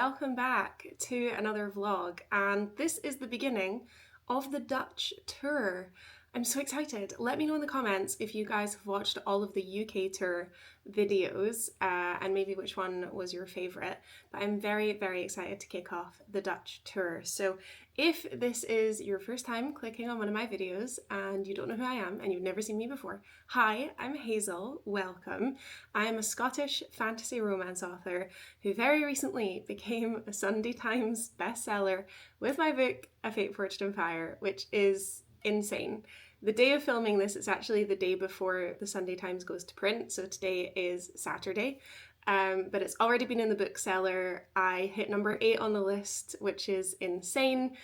welcome back to another vlog, and this is the beginning of the Dutch tour. I'm so excited. Let me know in the comments if you guys have watched all of the UK tour videos and maybe which one was your favourite. But I'm very, very excited to kick off the Dutch tour. So if this is your first time clicking on one of my videos and you don't know who I am and you've never seen me before, hi, I'm Hazel, welcome. I am a Scottish fantasy romance author who very recently became a Sunday Times bestseller with my book, A Fate Forged in Fire, which is insane. The day of filming this, it's actually the day before the Sunday Times goes to print, so today is Saturday. But it's already been in the bookseller. I hit number 8 on the list, which is insane.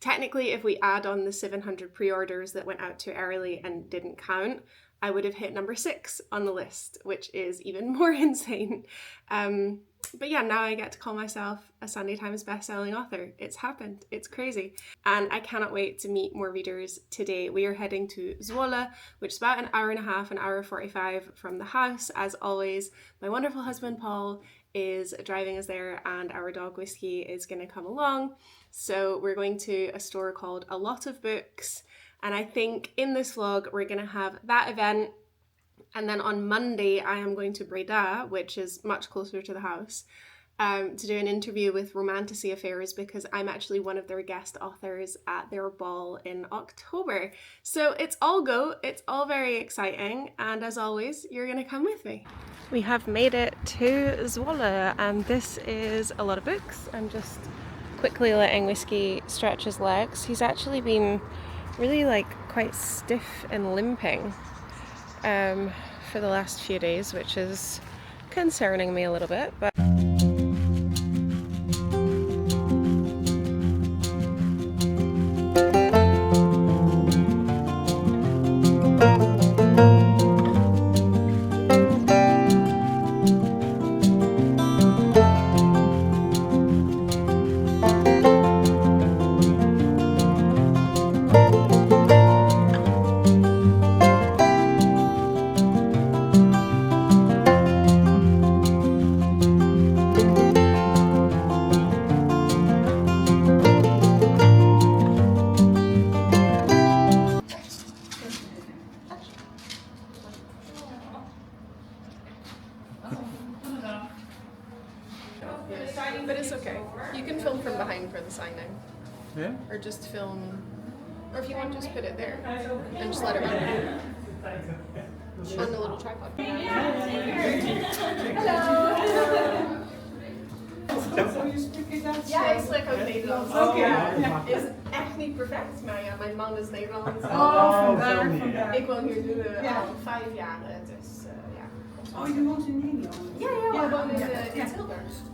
Technically, if we add on the 700 pre-orders that went out too early and didn't count, I would have hit number 6 on the list, which is even more insane. But yeah, now I get to call myself a Sunday Times bestselling author. It's happened. It's crazy. And I cannot wait to meet more readers today. We are heading to Zwolle, which is about an hour and a half, an hour 45 from the house. As always, my wonderful husband, Paul, is driving us there, and our dog Whiskey is going to come along. So we're going to a store called A Lot of Books. And I think in this vlog, we're going to have that event. And then on Monday, I am going to Breda, which is much closer to the house, to do an interview with Romantasy Affairs because I'm actually one of their guest authors at their ball in October. So it's all go, it's all very exciting, and as always, you're going to come with me. We have made it to Zwolle, and this is A Lot of Books. I'm just quickly letting Whiskey stretch his legs. He's actually been really quite stiff and limping for the last few days, which is concerning me a little bit, but it's okay. You can film from behind for the signing. Yeah? Or just film, or if you want, just put it there and just let it run on the little tripod. Hello! So you speak it Dutch? Ja, ik spreek ook Nederlands. Is echt niet perfect, maar ja, mijn man is Nederlands. Vandaar. Ik woon hier nu al 5 jaar, dus ja. Oh, je woont in Nederland? Ja, we wonen in Tilburg.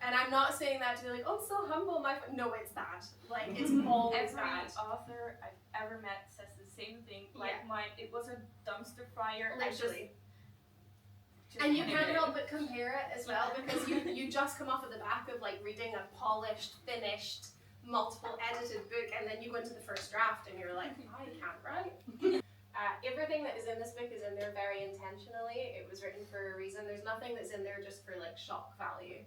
And I'm not saying that to be like, oh, it's so humble. No, it's bad. It's always bad. Every author I've ever met says the same thing. Mine, it was a dumpster fire. Literally. And you can't help but compare it as well because you just come off of the back of reading a polished, finished, multiple edited book, and then you go into the first draft and you're like, I can't write. Everything that is in this book is in there very intentionally. It was written for a reason. There's nothing that's in there just for like shock value.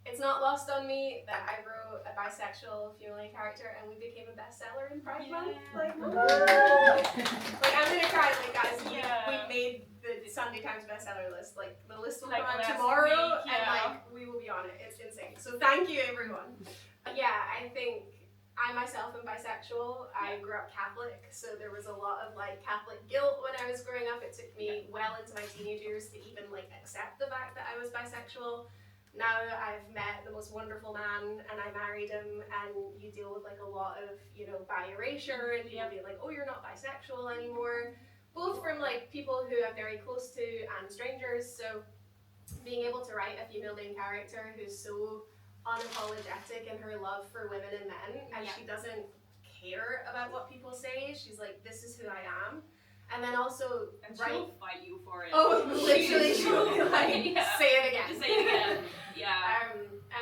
It's not lost on me that I wrote a bisexual female character and we became a bestseller in Pride Month. Like, like I'm gonna cry, like guys. We made the Sunday Times Bestseller list. Like the list will come out tomorrow, and like we will be on it. It's insane. So thank you, everyone. I think I myself am bisexual. I grew up Catholic, so there was a lot of like Catholic guilt when I was growing up. It took me well into my teenage years to even like accept the fact that I was bisexual. Now I've met the most wonderful man and I married him, and you deal with like a lot of, you know, bi erasure and people being like, oh, you're not bisexual anymore, both from like people who I'm very close to and strangers. So being able to write a female main character who's so unapologetic in her love for women and men, and she doesn't care about what people say. She's like, this is who I am. And then also, she'll fight you for it. Oh, literally, she'll be like, say it again. Just say it again.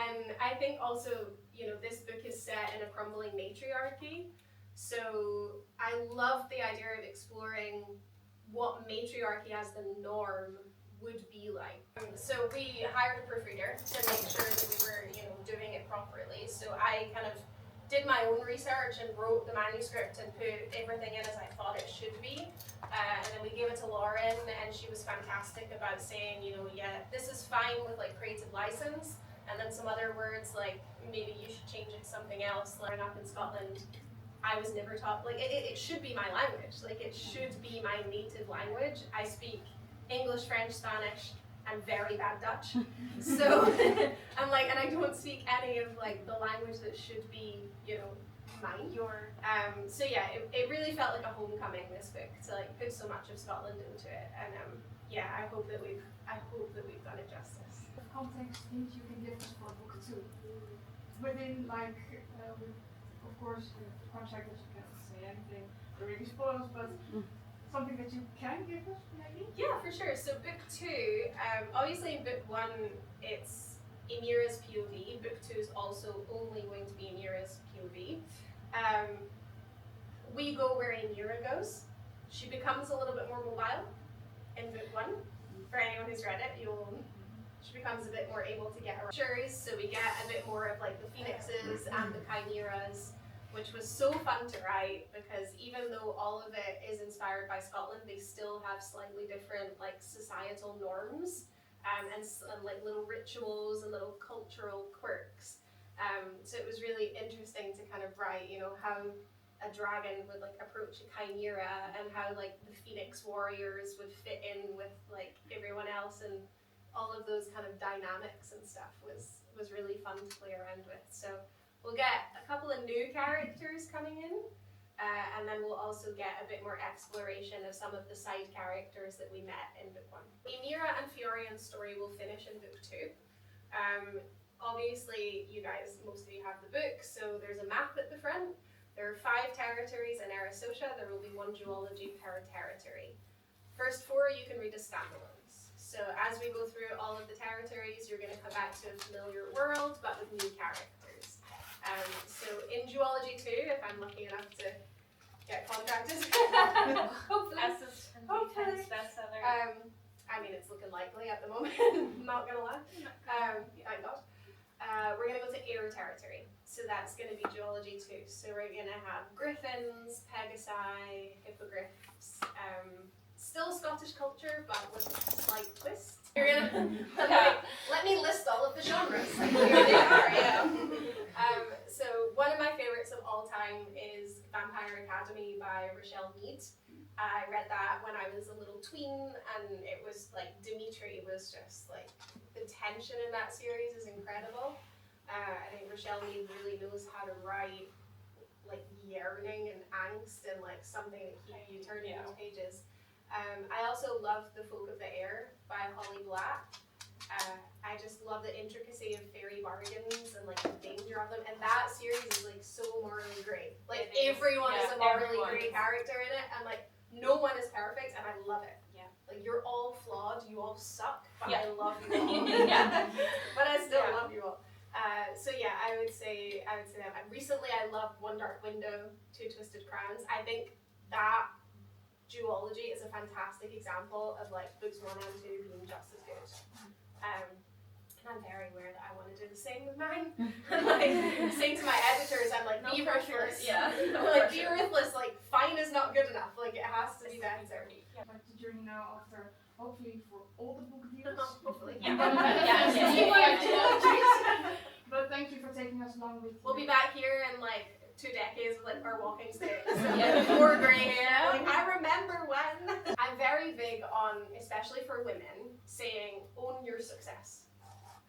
And I think also, you know, this book is set in a crumbling matriarchy. So I love the idea of exploring what matriarchy as the norm would be like. So we hired a proofreader to make sure that we were, you know, doing it properly. So I kind of did my own research and wrote the manuscript and put everything in as I thought it should be. And then we gave it to Lauren, and she was fantastic about saying, you know, this is fine with like creative license, and then some other words like maybe you should change it to something else. Growing up in Scotland, I was never taught, like it should be my language, like it should be my native language. I speak English, French, Spanish, and very bad Dutch. So I'm like, and I don't speak any of like the language that should be, you know, mine. So it really felt like a homecoming, this book, to like put so much of Scotland into it. And I hope that we've done it justice. What context hints you can give us for book 2? Within like, of course, the contract that you cannot say anything, really spoils, but something that you can give us, maybe? Yeah, for sure. So book 2, obviously in book 1, it's Emira's POV. Book 2 is also only going to be Emira's POV. We go where Emira goes. She becomes a little bit more mobile in book 1. For anyone who's read it, she becomes a bit more able to get around. So we get a bit more of like the phoenixes and the chimeras, which was so fun to write, because even though all of it is inspired by Scotland, they still have slightly different like societal norms and like little rituals and little cultural quirks. So it was really interesting to kind of write, you know, how a dragon would like approach a chimera, and how like the phoenix warriors would fit in with like everyone else, and all of those kind of dynamics and stuff was really fun to play around with. So we'll get a couple of new characters coming in, and then we'll also get a bit more exploration of some of the side characters that we met in book 1. Emira and Fiorion's story will finish in book 2. Obviously, you guys, most of you have the book, so there's a map at the front. There are 5 territories in Erisosha. There will be 1 duology per territory. First 4 you can read as standalones. So as we go through all of the territories, you're going to come back to a familiar world, but with new characters. So in duology 2, if I'm lucky enough to get contracted, hopefully. As a Sunday Times Bestseller. I mean, it's looking likely at the moment. Not gonna lie. Thank God. We're gonna go to air territory. So that's gonna be duology 2. So we're gonna have griffins, pegasi, hippogriffs. Still Scottish culture, but with a slight twist. You're gonna let me list all of the genres. Like, here they are. So one of my favorites of all time is Vampire Academy by Rochelle Mead. I read that when I was a little tween, and it was like, Dimitri was just like, the tension in that series is incredible. I think Rochelle Mead really knows how to write like yearning and angst and like something that keeps you turning those pages. I also love The Folk of the Air by Holly Black. I just love the intricacy of fairy bargains and like the danger of them, and that series is like so morally great. Like everyone is a morally great character in it, and like no one is perfect, and I love it. Yeah. Like you're all flawed, you all suck, but I love you all. But I still love you all. So yeah, I would say that. Recently I loved One Dark Window, Two Twisted Crowns. I think that duology is a fantastic example of like books 1 and 2 being just as good. And I'm very aware that I want to do the same with mine. Like saying to my editors, I'm like, be ruthless. Yeah. I'm like, be ruthless. Like, fine is not good enough. Like, it has to be better. Yeah, like the journey now after, hopefully for all the book deals. Hopefully. But thank you for taking us along with you. We'll be back here in like 2 decades with like our walking sticks and more grey hair. Like, I remember when. I'm very big on, especially for women, saying own your success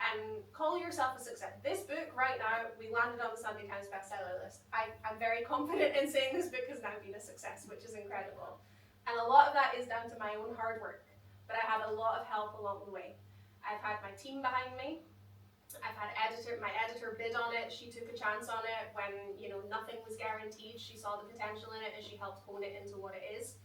and call yourself a success. This book right now, we landed on the Sunday Times Bestseller list. I'm very confident in saying this book has now been a success, which is incredible. And a lot of that is down to my own hard work, but I had a lot of help along the way. I've had my team behind me. I've had my editor bid on it. She took a chance on it when, you know, nothing was guaranteed. She saw the potential in it and she helped hone it into what it is.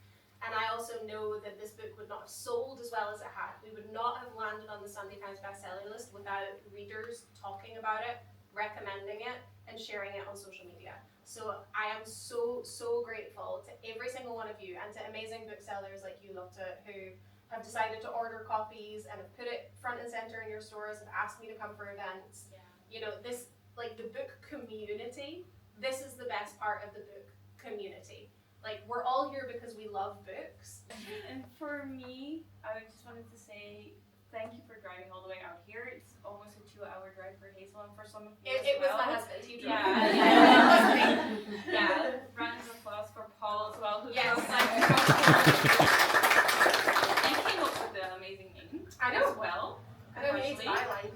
And I also know that this book would not have sold as well as it had. We would not have landed on the Sunday Times bestseller list without readers talking about it, recommending it, and sharing it on social media. So I am so grateful to every single one of you and to amazing booksellers like you, Lotte, who have decided to order copies and have put it front and center in your stores, have asked me to come for events. Yeah. You know, this, like the book community, this is the best part of the book community. Like, we're all here because we love books. And for me, I just wanted to say thank you for driving all the way out here. It's almost a 2-hour drive for Hazel and for some of you It was my husband, he drove. Yeah. Round of applause for Paul as well, who yes. drove like and came up with the amazing name I know. as well. I know, he's byline.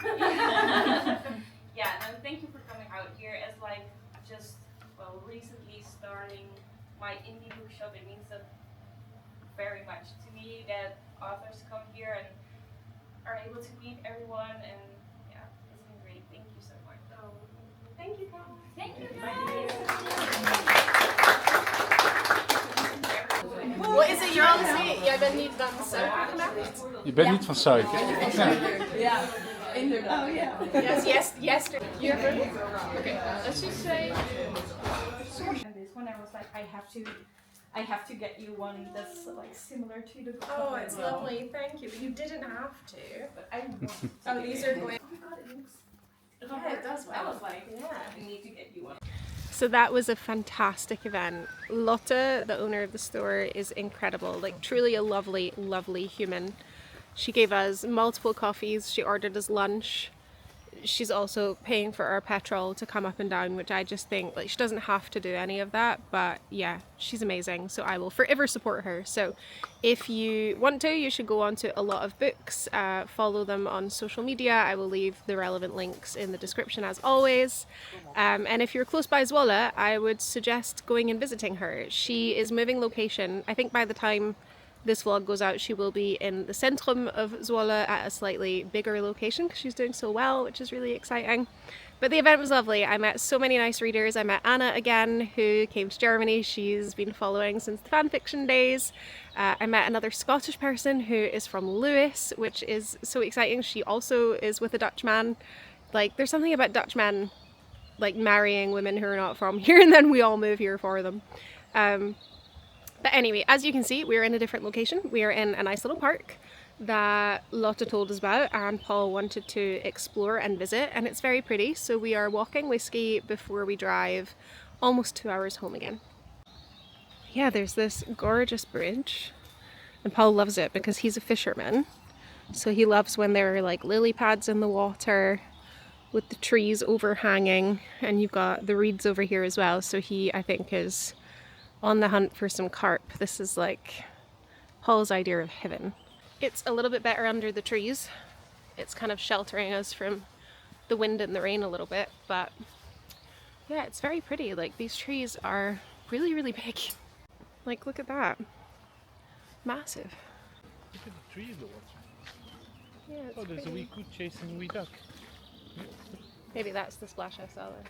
Yeah, no, thank you for coming out here as like just, well, recently starting my indie bookshop. It means that very much to me that authors come here and are able to meet everyone, and yeah, it's been great. Thank you so much. Oh, thank you, guys. Thank you, guys. Wat is het jouw zin? Jij bent niet van suiker gemaakt? Je bent niet van suiker. Ja, inderdaad. Oh yeah. Yes, yesterday. You're good? Okay, let's just say. And this one, I was like, I have to get you one that's like similar to the book. Oh, it's lovely. Thank you. But you didn't have to. But I want. Oh, these are going. Oh my god, it looks. Yeah, it does well. I was like, Yeah. I need to get you one. So that was a fantastic event. Lotte, the owner of the store, is incredible. Like, truly a lovely, lovely human. She gave us multiple coffees. She ordered us lunch. She's also paying for our petrol to come up and down, which I just think, like, she doesn't have to do any of that, but yeah, she's amazing, so I will forever support her. So if you want to, you should go on to a lot of books, follow them on social media. I will leave the relevant links in the description as always, and if you're close by Zwolle, I would suggest going and visiting her. She is moving location. I think by the time this vlog goes out, she will be in the centrum of Zwolle at a slightly bigger location because she's doing so well, which is really exciting. But the event was lovely. I met so many nice readers. I met Anna again, who came to Germany. She's been following since the fanfiction days. I met another Scottish person who is from Lewis, which is so exciting. She also is with a Dutch man. Like, there's something about Dutch men like marrying women who are not from here, and then we all move here for them. But anyway, as you can see, we're in a different location. We are in a nice little park that Lotte told us about and Paul wanted to explore and visit, and it's very pretty. So we are walking whiskey before we drive almost 2 hours home again. Yeah, there's this gorgeous bridge and Paul loves it because he's a fisherman. So he loves when there are like lily pads in the water with the trees overhanging, and you've got the reeds over here as well. So he, I think, is on the hunt for some carp. This is like Paul's idea of heaven. It's a little bit better under the trees. It's kind of sheltering us from the wind and the rain a little bit, but yeah, it's very pretty. Like, these trees are really, really big. Like, look at that. Massive. Look at the tree in the water. Yeah, it's Oh, there's a pretty. wee coot chasing a wee duck. Maybe that's the splash I saw there.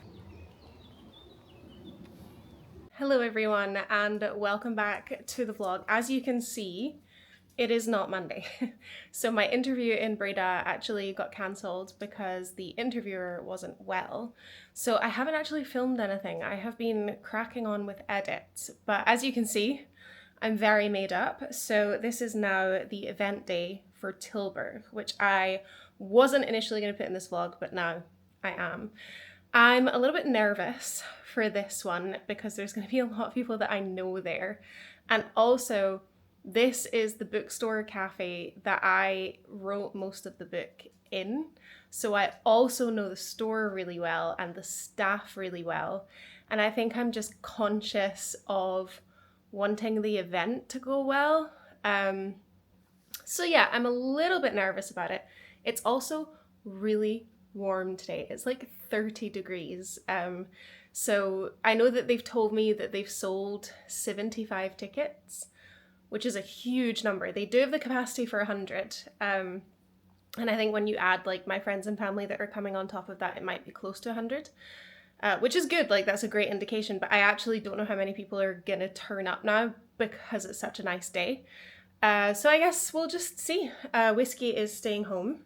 Hello everyone and welcome back to the vlog. As you can see, it is not Monday. So my interview in Breda actually got cancelled because the interviewer wasn't well. So I haven't actually filmed anything. I have been cracking on with edits, but as you can see, I'm very made up. So this is now the event day for Tilburg, which I wasn't initially going to put in this vlog, but now I am. I'm a little bit nervous for this one because there's going to be a lot of people that I know there. And also, this is the bookstore cafe that I wrote most of the book in. So I also know the store really well and the staff really well. And I think I'm just conscious of wanting the event to go well. So yeah, I'm a little bit nervous about it. It's also really warm today. It's like 30 degrees. So I know that they've told me that they've sold 75 tickets, which is a huge number. They do have the capacity for 100. And I think when you add like my friends and family that are coming on top of that, it might be close to 100, which is good. Like that's a great indication, but I actually don't know how many people are gonna turn up now because it's such a nice day. So I guess we'll just see. Whiskey is staying home.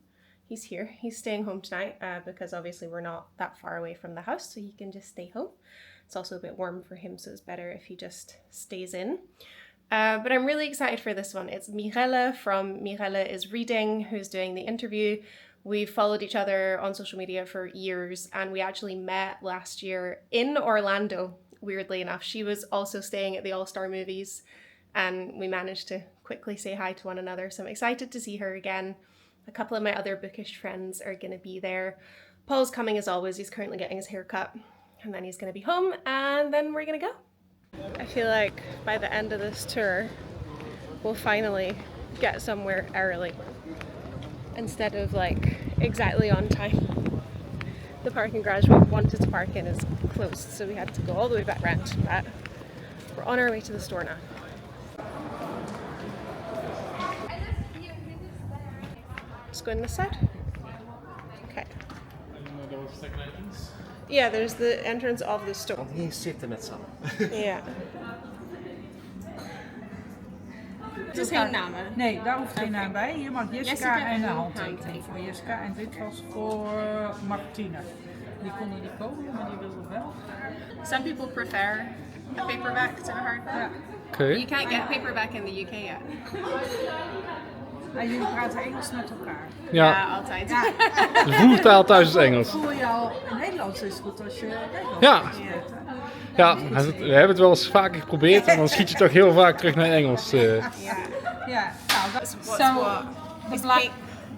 He's here. He's staying home tonight because obviously we're not that far away from the house, so he can just stay home. It's also a bit warm for him, so it's better if he just stays in. But I'm really excited for this one. It's Mirelle from Mirelle is Reading who's doing the interview. We've followed each other on social media for years, and we actually met last year in Orlando, weirdly enough. She was also staying at the All-Star Movies, and we managed to quickly say hi to one another. So I'm excited to see her again. A couple of my other bookish friends are going to be there. Paul's coming as always. He's currently getting his hair cut, and then he's going to be home, and then we're going to go. I feel like by the end of this tour, we'll finally get somewhere early instead of like exactly on time. The parking garage we wanted to park in is closed, so we had to go all the way back round, but we're on our way to the store now. Let's go in this side. Okay. There was a second entrance. Yeah, there's the entrance of the store. Hier zitten met z'n allen. Ja. Het is geen namen. Nee, daar hoeft geen naam bij. Hier mag Jessica en een handtekening. handtekening voor Jessica. En dit was voor Martine. Die kon er niet komen, maar die wilde wel. Some people prefer a paperback to a hardback. Ja. Oké. You can't get paperback in the UK yet. En jullie praten Engels met elkaar. Ja, altijd. Ja. de voertaal thuis is Engels. Voel je al Nederlands is goed als je Nederlands Ja. spreekt, hè? Ja, we hebben het wel eens vaker geprobeerd en dan schiet je toch heel vaak terug naar Engels. Ja, nou, dat So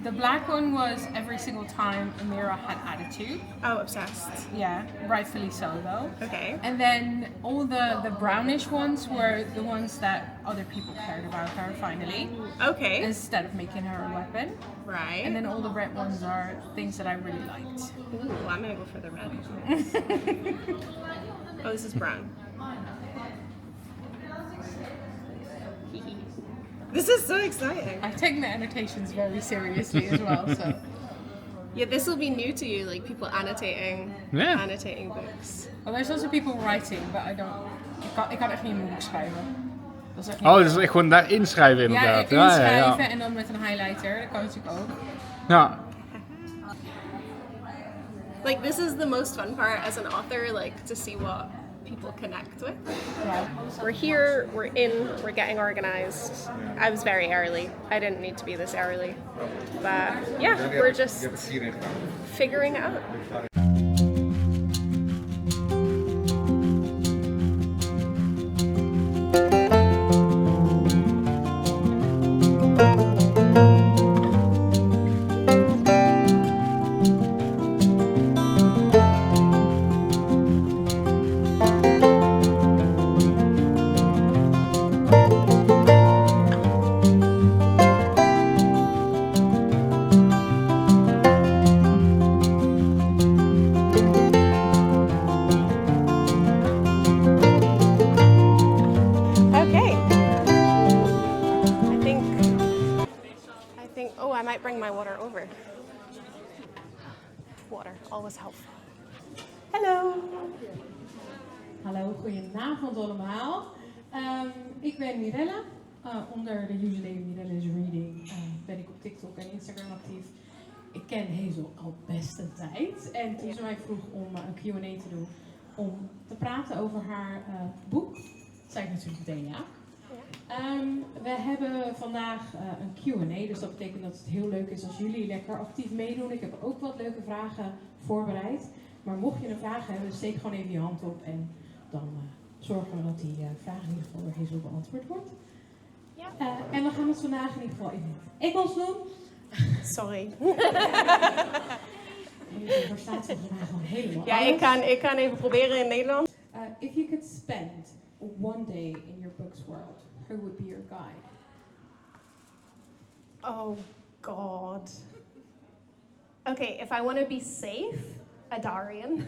the black one was every single time Amira had attitude. Oh, obsessed. Yeah, rightfully so though. Okay. And then all the brownish ones were the ones that other people cared about her finally, Okay. instead of making her a weapon. Right. And then all the red ones are things that I really liked. Ooh, I'm gonna go for the red. Oh, this is brown. This is so exciting. I take my annotations very seriously as well, so. Yeah, this will be new to you, like people annotating books. Well, there's also people writing, but I don't. Ik kan echt niet in mijn boek schrijven. Dat is echt niet Oh, dus echt gewoon daar inschrijven ja, inderdaad. inschrijven en dan met een highlighter. Dat kan natuurlijk ook. Ja. Like this is the most fun part as an author, like to see what people connect with. Ja. We're here, we're in, we're getting organized. I was very early. I didn't need to be this early. But yeah, we're just figuring it out. Bring my water over. Water, always helpful. Hello. Hallo, goedenavond allemaal. Ik ben Mirelle. Onder de username Mirelle is Reading ben ik op TikTok en Instagram actief. Ik ken Hazel al best een tijd. En toen ze mij vroeg om een Q&A te doen, om te praten over haar boek, zei ik natuurlijk meteen ja. We hebben vandaag een Q&A, dus dat betekent dat het heel leuk is als jullie lekker actief meedoen. Ik heb ook wat leuke vragen voorbereid. Maar mocht je een vraag hebben, steek gewoon even je hand op en dan zorgen we dat die vraag in ieder geval door Hazel beantwoord wordt. Ja. En we gaan het vandaag in ieder geval in het Engels doen. Sorry. Je verstaat volgens mij gewoon helemaal Ja, ik kan even proberen in Nederlands. If you could spend one day in your book's world, who would be your guide? Oh, God. Okay, if I want to be safe, Adarian.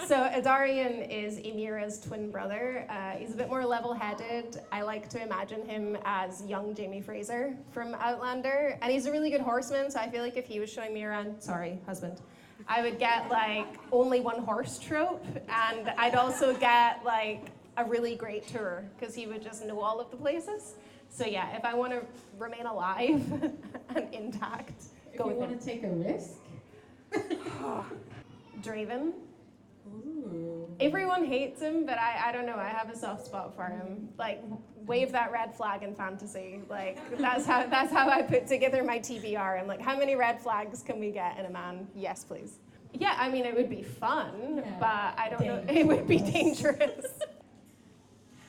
So Adarian is Emira's twin brother. He's a bit more level-headed. I like to imagine him as young Jamie Fraser from Outlander. And he's a really good horseman, so I feel like if he was showing me around, sorry, husband, I would get like only one horse trope, and I'd also get like a really great tour, because he would just know all of the places. So yeah, if I want to remain alive and intact, go with him. If you want to take a risk? Draven. Ooh. Everyone hates him, but I don't know, I have a soft spot for him. Like, wave that red flag in fantasy. Like, that's how I put together my TBR. I'm like, how many red flags can we get in a man? Yes, please. Yeah, I mean, it would be fun, Yeah. but I don't know, it would be dangerous.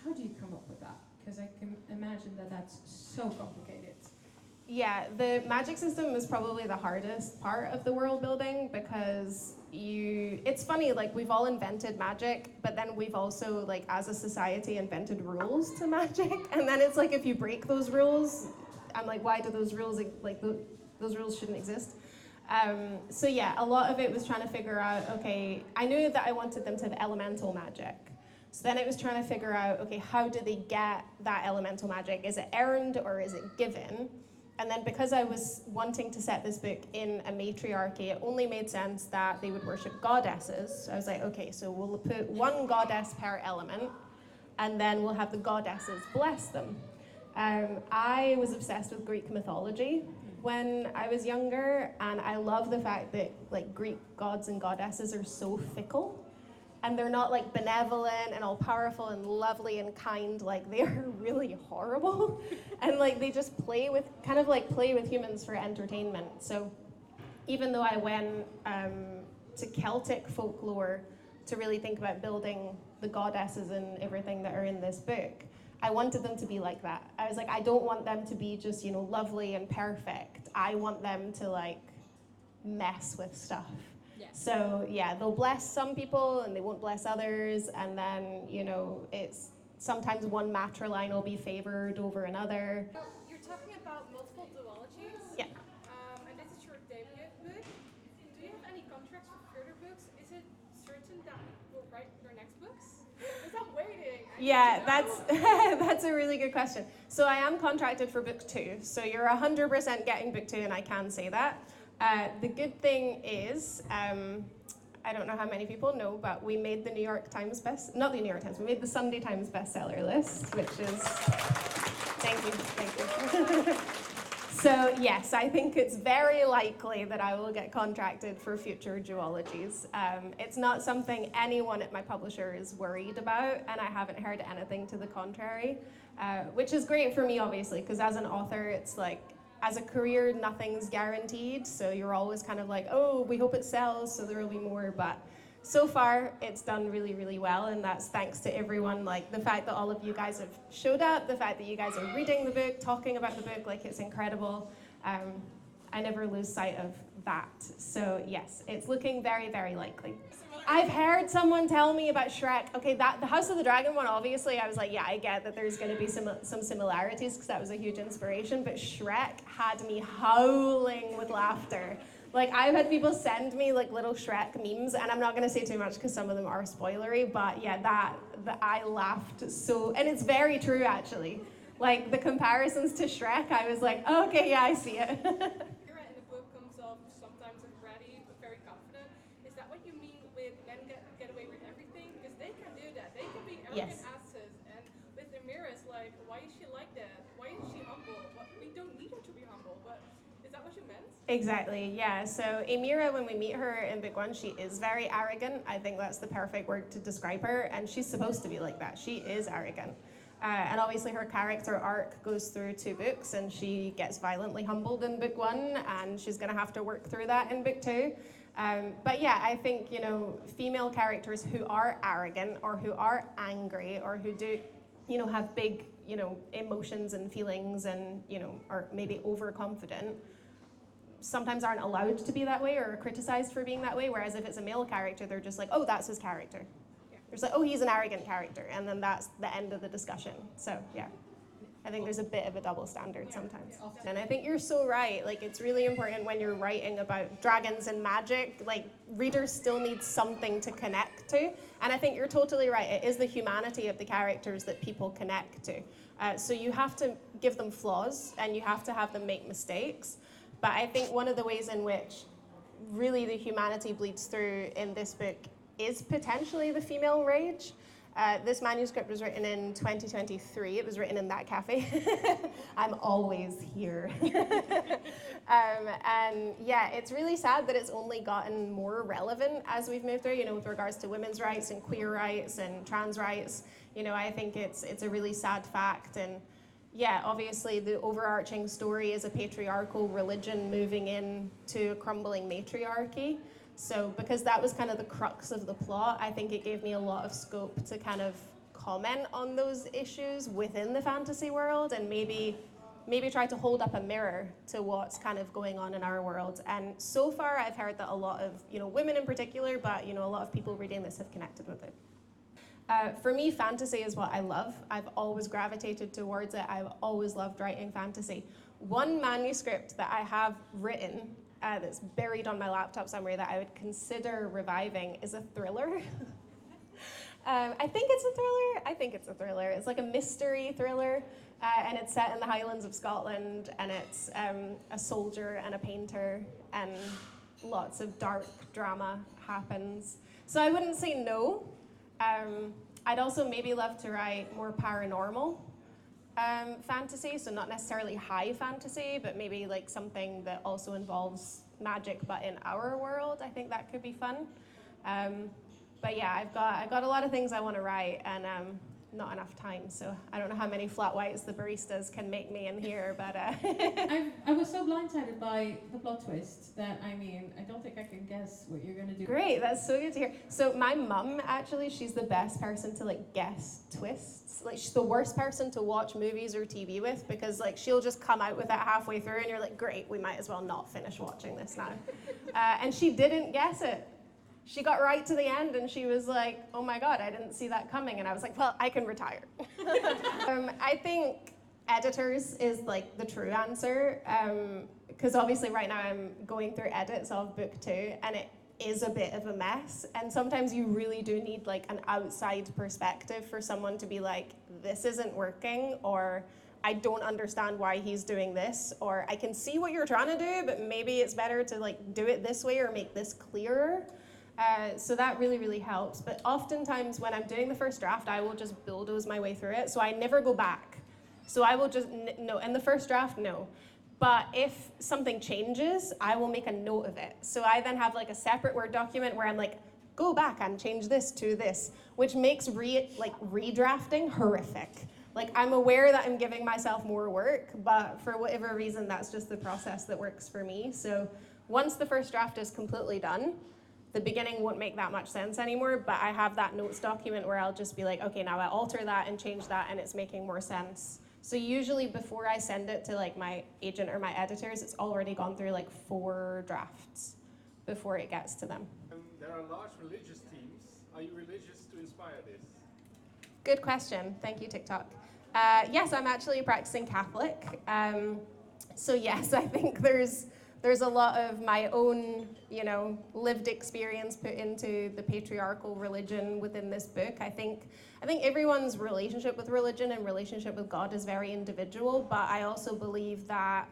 How do you come up with that? Because I can imagine that that's so complicated. Yeah, the magic system is probably the hardest part of the world building, because it's funny, like, we've all invented magic, but then we've also, like, as a society, invented rules to magic, and then it's like, if you break those rules, I'm like, why do those rules, like, those rules shouldn't exist? So yeah, a lot of it was trying to figure out, okay, I knew that I wanted them to have elemental magic. So then it was trying to figure out, okay, how do they get that elemental magic? Is it earned or is it given? And then because I was wanting to set this book in a matriarchy, it only made sense that they would worship goddesses. So I was like, okay, so we'll put one goddess per element, and then we'll have the goddesses bless them. I was obsessed with Greek mythology when I was younger, and I love the fact that, like, Greek gods and goddesses are so fickle. And they're not, like, benevolent and all powerful and lovely and kind. Like, they are really horrible. And, like, they just play with humans for entertainment. So even though I went to Celtic folklore to really think about building the goddesses and everything that are in this book, I wanted them to be like that. I was like, I don't want them to be just, lovely and perfect. I want them to, like, mess with stuff. So yeah, they'll bless some people and they won't bless others, and then, it's sometimes one matriline will be favored over another. So you're talking about multiple duologies? Yeah. And this is your debut book. Do you have any contracts for further books? Is it certain that you'll write your next books? Because I'm waiting. Yeah, that's a really good question. So I am contracted for book 2, so you're 100% getting book 2, and I can say that. The good thing is, I don't know how many people know, but we made the New York Times we made the Sunday Times Bestseller list, which is, thank you. So yes, I think it's very likely that I will get contracted for future duologies. It's not something anyone at my publisher is worried about, and I haven't heard anything to the contrary, which is great for me, obviously, because as an author, it's like, as a career, nothing's guaranteed, so you're always kind of like, oh, we hope it sells, so there will be more, but so far, it's done really, really well, and that's thanks to everyone, like, the fact that all of you guys have showed up, the fact that you guys are reading the book, talking about the book, like, it's incredible. I never lose sight of that, so yes, it's looking very, very likely. I've heard someone tell me about Shrek. Okay, the House of the Dragon one, obviously, I was like, yeah, I get that there's going to be some similarities, because that was a huge inspiration, but Shrek had me howling with laughter. Like, I've had people send me, like, little Shrek memes, and I'm not going to say too much because some of them are spoilery, but yeah, I laughed so, and it's very true, actually. Like, the comparisons to Shrek, I was like, oh, okay, yeah, I see it. In the book comes off sometimes ready, but very confident. Is that what you mean with men get away with everything? Because they can do that. They can be arrogant asses. And with Amira, it's like, why is she like that? Why is she humble? We don't need her to be humble, but is that what you meant? Exactly, yeah. So Amira, when we meet her in book 1, she is very arrogant. I think that's the perfect word to describe her, and she's supposed to be like that. She is arrogant. And obviously her character arc goes through 2 books, and she gets violently humbled in book 1, and she's going to have to work through that in book 2. But yeah, I think, you know, female characters who are arrogant or who are angry or who do, you know, have big, you know, emotions and feelings and, you know, are maybe overconfident, sometimes aren't allowed to be that way or are criticized for being that way. Whereas if it's a male character, they're just like, oh, that's his character. It's like, oh, he's an arrogant character, and then that's the end of the discussion. So yeah, I think there's a bit of a double standard sometimes. And I think you're so right. Like, it's really important when you're writing about dragons and magic, like, readers still need something to connect to. And I think you're totally right. It is the humanity of the characters that people connect to. So you have to give them flaws, and you have to have them make mistakes. But I think one of the ways in which really the humanity bleeds through in this book is potentially the female rage. This manuscript was written in 2023. It was written in that cafe. I'm always here. And yeah, it's really sad that it's only gotten more relevant as we've moved through, you know, with regards to women's rights and queer rights and trans rights. You know, I think it's a really sad fact. And yeah, obviously the overarching story is a patriarchal religion moving into a crumbling matriarchy. So because that was kind of the crux of the plot, I think it gave me a lot of scope to kind of comment on those issues within the fantasy world, and maybe try to hold up a mirror to what's kind of going on in our world. And so far I've heard that a lot of, you know, women in particular, but, you know, a lot of people reading this have connected with it. For me, fantasy is what I love. I've always gravitated towards it. I've always loved writing fantasy. One manuscript that I have written that's buried on my laptop somewhere that I would consider reviving is a thriller. I think it's a thriller. It's like a mystery thriller, and it's set in the Highlands of Scotland, and it's a soldier and a painter, and lots of dark drama happens. So I wouldn't say no. I'd also maybe love to write more paranormal fantasy, so not necessarily high fantasy, but maybe like something that also involves magic but in our world. I think that could be fun. But yeah, I've got a lot of things I want to write, and not enough time, so I don't know how many flat whites the baristas can make me in here, but I was so blindsided by the plot twist that, I mean, I don't think I can guess what you're gonna do. Great, that's so good to hear. So my mum, actually, she's the best person to like guess twists. Like, she's the worst person to watch movies or TV with, because like she'll just come out with that halfway through and you're like, great, we might as well not finish watching this now. And she didn't guess it. She got right to the end and she was like, oh my God, I didn't see that coming. And I was like, well, I can retire. I think editors is like the true answer, because obviously right now I'm going through edits of book 2, and it is a bit of a mess. And sometimes you really do need like an outside perspective for someone to be like, this isn't working, or I don't understand why he's doing this, or I can see what you're trying to do, but maybe it's better to like do it this way or make this clearer. So that really, really helps. But oftentimes when I'm doing the first draft, I will just bulldoze my way through it. So I never go back. So I will just, no, in the first draft, no. But if something changes, I will make a note of it. So I then have like a separate Word document where I'm like, go back and change this to this, which makes redrafting horrific. Like, I'm aware that I'm giving myself more work, but for whatever reason, that's just the process that works for me. So once the first draft is completely done, the beginning won't make that much sense anymore, but I have that notes document where I'll just be like, okay, now I alter that and change that, and it's making more sense. So usually before I send it to like my agent or my editors, it's already gone through like 4 drafts before it gets to them. There are large religious teams. Are you religious to inspire this? Good question. Thank you, TikTok. Yes, I'm actually a practicing Catholic. So yes, I think there's a lot of my own, you know, lived experience put into the patriarchal religion within this book. I think everyone's relationship with religion and relationship with God is very individual, but I also believe that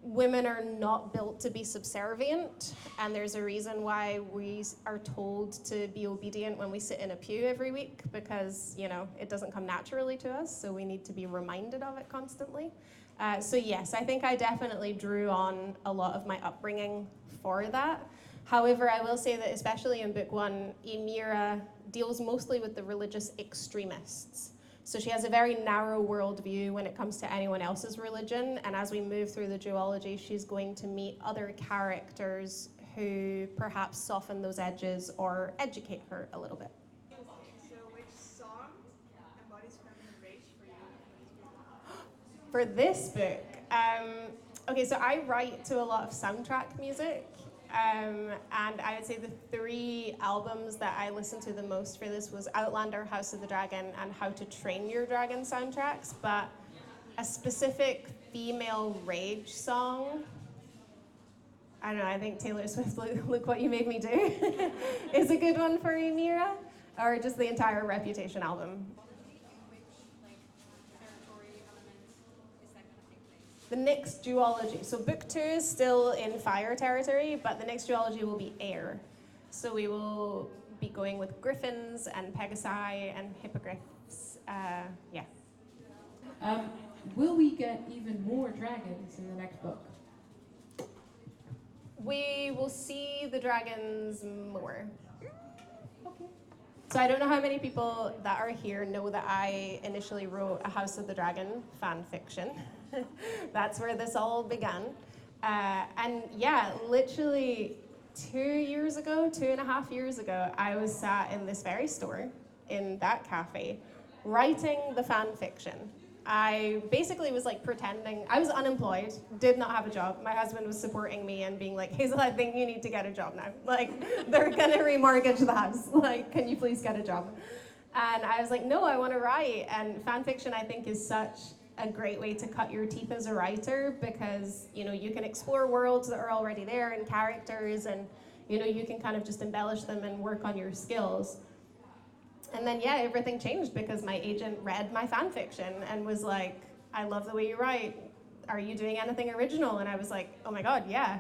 women are not built to be subservient, and there's a reason why we are told to be obedient when we sit in a pew every week, because, you know, it doesn't come naturally to us, so we need to be reminded of it constantly. So yes, I think I definitely drew on a lot of my upbringing for that. However, I will say that especially in book 1, Emira deals mostly with the religious extremists. So she has a very narrow worldview when it comes to anyone else's religion, and as we move through the duology, she's going to meet other characters who perhaps soften those edges or educate her a little bit. So which song embodies feminine rage for you? For this book, okay, so I write to a lot of soundtrack music, and I would say the 3 albums that I listened to the most for this was Outlander, House of the Dragon, and How to Train Your Dragon soundtracks, but a specific female rage song, I don't know, I think Taylor Swift's Look What You Made Me Do is a good one for you, Mira, or just the entire Reputation album. The next duology, so book 2 is still in fire territory, but the next duology will be air. So we will be going with griffins and pegasi and hippogriffs, yeah. Will we get even more dragons in the next book? We will see the dragons more. Okay. So I don't know how many people that are here know that I initially wrote a House of the Dragon fan fiction. That's where this all began. And yeah, literally 2.5 years ago, I was sat in this very store, in that cafe, writing the fan fiction. I basically was like pretending, I was unemployed, did not have a job. My husband was supporting me and being like, Hazel, I think you need to get a job now. Like, they're gonna remortgage the house. Like, can you please get a job? And I was like, no, I wanna write. And fan fiction, I think, is such a great way to cut your teeth as a writer because, you know, you can explore worlds that are already there and characters and, you know, you can kind of just embellish them and work on your skills. And then, yeah, everything changed because my agent read my fan fiction and was like, I love the way you write. Are you doing anything original? And I was like, oh my God, yeah.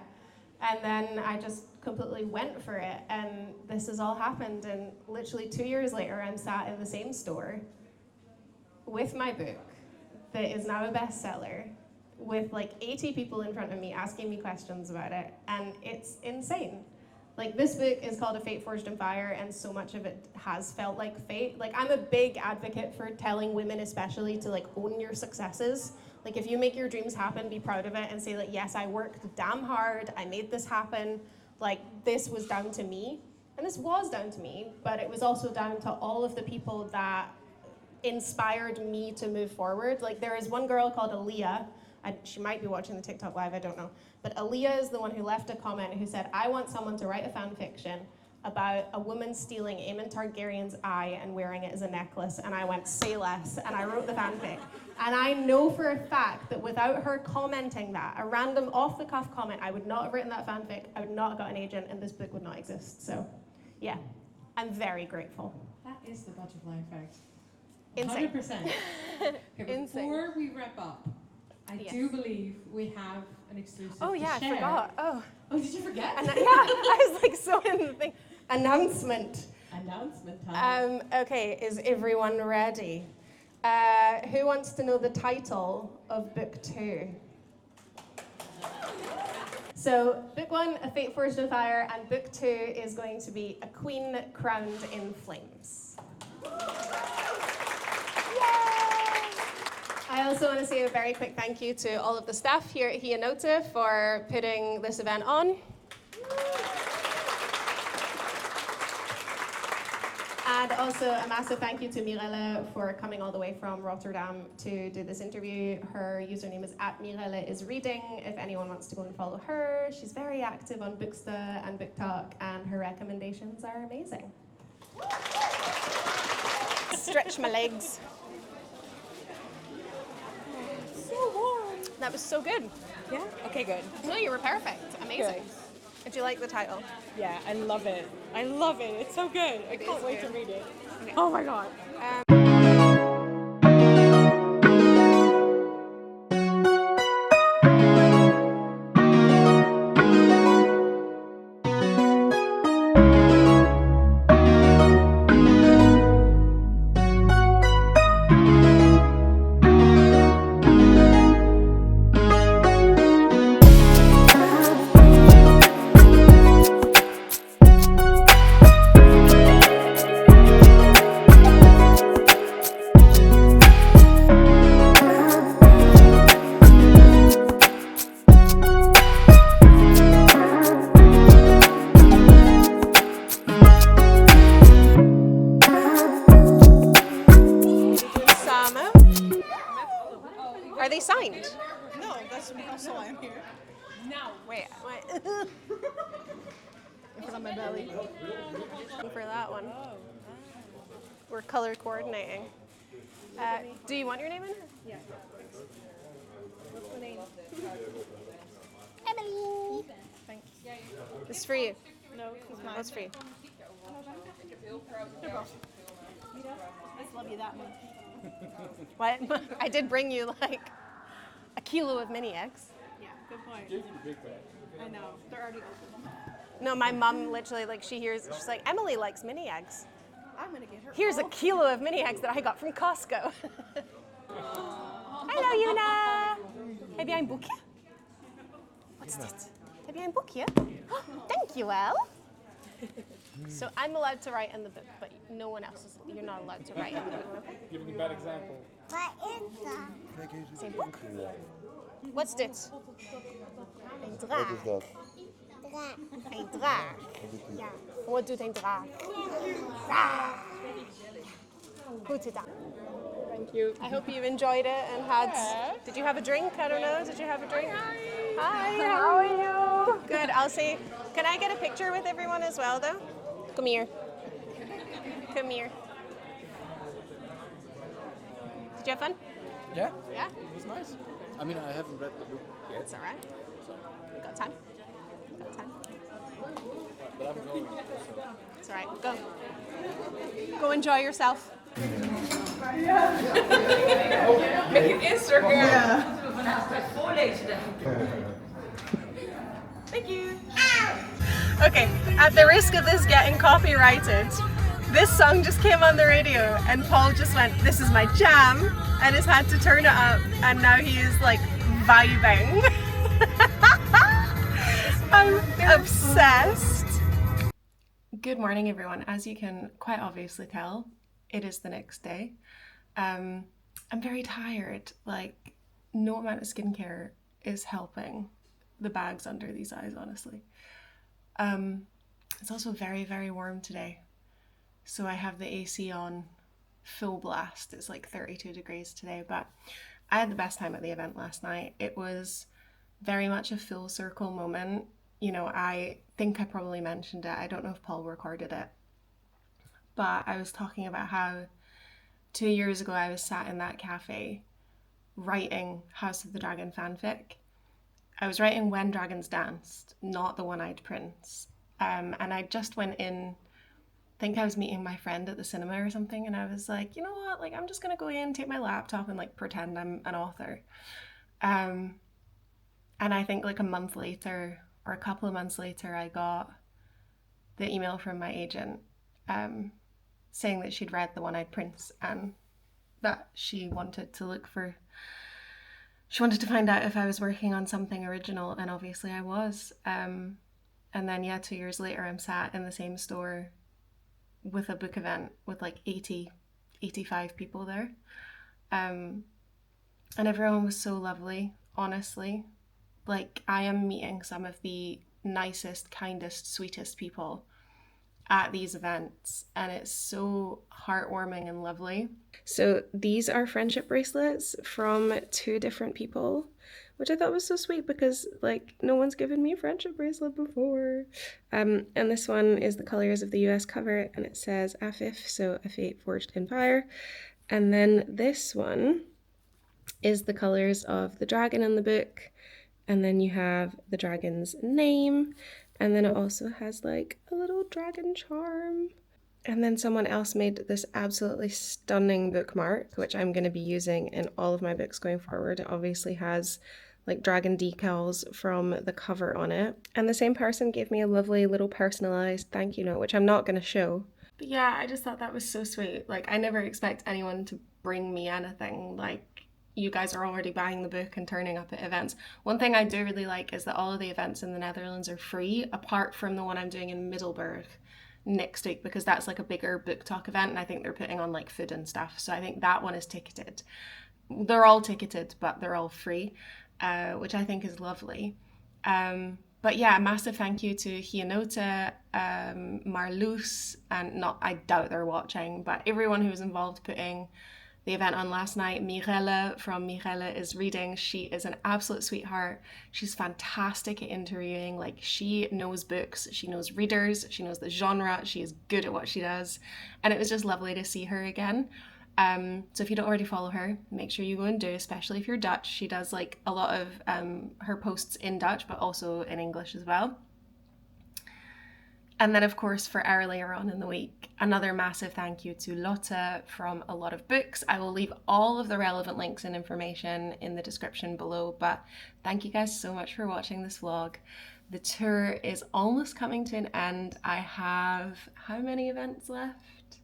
And then I just completely went for it. And this has all happened. And literally 2 years later, I'm sat in the same store with my book that is now a bestseller with like 80 people in front of me asking me questions about it. And it's insane. Like, this book is called A Fate Forged in Fire, and so much of it has felt like fate. Like, I'm a big advocate for telling women especially to, like, own your successes. Like, if you make your dreams happen, be proud of it and say, like, yes, I worked damn hard, I made this happen. Like, this was down to me. And this was down to me, but it was also down to all of the people that inspired me to move forward. Like, there is one girl called Aaliyah. She might be watching the TikTok live, I don't know. But Aaliyah is the one who left a comment who said, I want someone to write a fan fiction about a woman stealing Aemon Targaryen's eye and wearing it as a necklace. And I went, say less, and I wrote the fanfic. And I know for a fact that without her commenting that, a random off-the-cuff comment, I would not have written that fanfic, I would not have got an agent, and this book would not exist. So, yeah, I'm very grateful. That is the butterfly effect. Insane. 100%. Okay, before we wrap up, I do believe we have an exclusive Oh yeah, to share. I forgot. Oh, did you forget? Yeah, I was like so in the thing. Announcement. Announcement time. Okay, is everyone ready? Who wants to know the title of book 2? So book 1, A Fate Forged in Fire, and book 2 is going to be A Queen Crowned in Flames. I also want to say a very quick thank you to all of the staff here at Hianote for putting this event on. And also a massive thank you to Mirelle for coming all the way from Rotterdam to do this interview. Her username is @MirelleIsReading if anyone wants to go and follow her. She's very active on Booksta and BookTok, and her recommendations are amazing. Stretch my legs. So warm. That was so good. Yeah? Okay, good. No, you were perfect. Amazing. Good. Did you like the title? Yeah, I love it. I love it. It's so good. I can't wait to read it. Okay. Oh my God. Are they signed? No, that's also why I'm here. No. Wait. It's on my belly. For that one. We're color coordinating. Do you want your name in? Yeah. What's the name? Emily. Thanks. This is for you. No, it's mine. That's for you. I just love you that much. What? I did bring you like a kilo of mini eggs. Yeah, good point. I know. They're already open. No, my mom literally, like, she's like, Emily likes mini eggs. I'm gonna get her. Here's a kilo of mini eggs that I got from Costco. Hallo Juna! Heb jij een boekje? Wat is dit? Heb jij een boekje? Oh, dankjewel. So I'm allowed to write in the book, but no one else is. You're not allowed to write in the book. Okay? Giving a bad example. Wat is dat? Zijn boek. What's dit? Een draak. Wat is dat? Een draak. Ja. Wat doet een draak? Goed gedaan. Thank you. I hope you enjoyed it and had. Did you have a drink? I don't know. Did you have a drink? Hi. How are you? Good. I'll say. Can I get a picture with everyone as well, though? Come here. Come here. Did you have fun? Yeah, Yeah. it was nice. I mean, I haven't read the book yet, It's all right. You got time. You got time. but I'm going. It's all right. Go. Go enjoy yourself. Make an Instagram. Thank you. Okay, at the risk of this getting copyrighted, this song just came on the radio and Paul just went, "This is my jam," and has had to turn it up, and now he is like vibing. I'm obsessed. Good morning, everyone. As you can quite obviously tell, it is the next day. I'm very tired. Like, no amount of skincare is helping the bags under these eyes, honestly. It's also very, very warm today. So I have the AC on full blast. It's like 32 degrees today, but I had the best time at the event last night. It was very much a full circle moment. You know, I think I probably mentioned it. I don't know if Paul recorded it, but I was talking about how 2 years ago I was sat in that cafe writing House of the Dragon fanfic. I was writing When Dragons Danced, not the One-Eyed Prince. And I just went in, I think I was meeting my friend at the cinema or something, and I was like, you know what, like, I'm just gonna go in, take my laptop and like pretend I'm an author. And I think like a month later, or a couple of months later, I got the email from my agent saying that she'd read The One-Eyed Prince and that she wanted to find out if I was working on something original, and obviously I was. And then, yeah, 2 years later, I'm sat in the same store with a book event with like 85 people there. And everyone was so lovely, honestly. Like, I am meeting some of the nicest, kindest, sweetest people at these events, and it's so heartwarming and lovely. So these are friendship bracelets from 2 different people, which I thought was so sweet because like no one's given me a friendship bracelet before. And this one is the colors of the US cover, and it says Afif, so a fate forged in fire. And then this one is the colors of the dragon in the book, and then you have the dragon's name. And then it also has like a little dragon charm. And then someone else made this absolutely stunning bookmark, which I'm going to be using in all of my books going forward. It obviously has like dragon decals from the cover on it. And the same person gave me a lovely little personalized thank you note, which I'm not going to show. But yeah, I just thought that was so sweet. Like, I never expect anyone to bring me anything. Like, you guys are already buying the book and turning up at events. One thing I do really like is that all of the events in the Netherlands are free, apart from the one I'm doing in Middelburg next week, because that's like a bigger book talk event, and I think they're putting on like food and stuff. So I think that one is ticketed. They're all ticketed, but they're all free, which I think is lovely. But yeah, a massive thank you to Gianota, Marloes, and I doubt they're watching, but everyone who was involved putting the event on last night. Mirelle from Mirelle is reading. She is an absolute sweetheart. She's fantastic at interviewing. Like, she knows books, she knows readers, she knows the genre, she is good at what she does. And it was just lovely to see her again. So if you don't already follow her, make sure you go and do, especially if you're Dutch. She does like a lot of her posts in Dutch, but also in English as well. And then, of course, for earlier on in the week, another massive thank you to Lotte from A Lot of Books. I will leave all of the relevant links and information in the description below, but thank you guys so much for watching this vlog. The tour is almost coming to an end. I have, how many events left?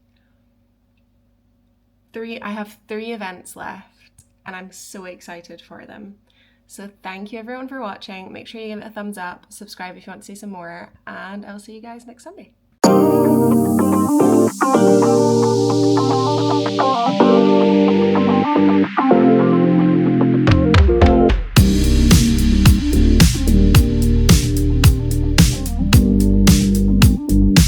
I have 3 events left, and I'm so excited for them. So thank you everyone for watching. Make sure you give it a thumbs up, subscribe if you want to see some more, and I'll see you guys next Sunday.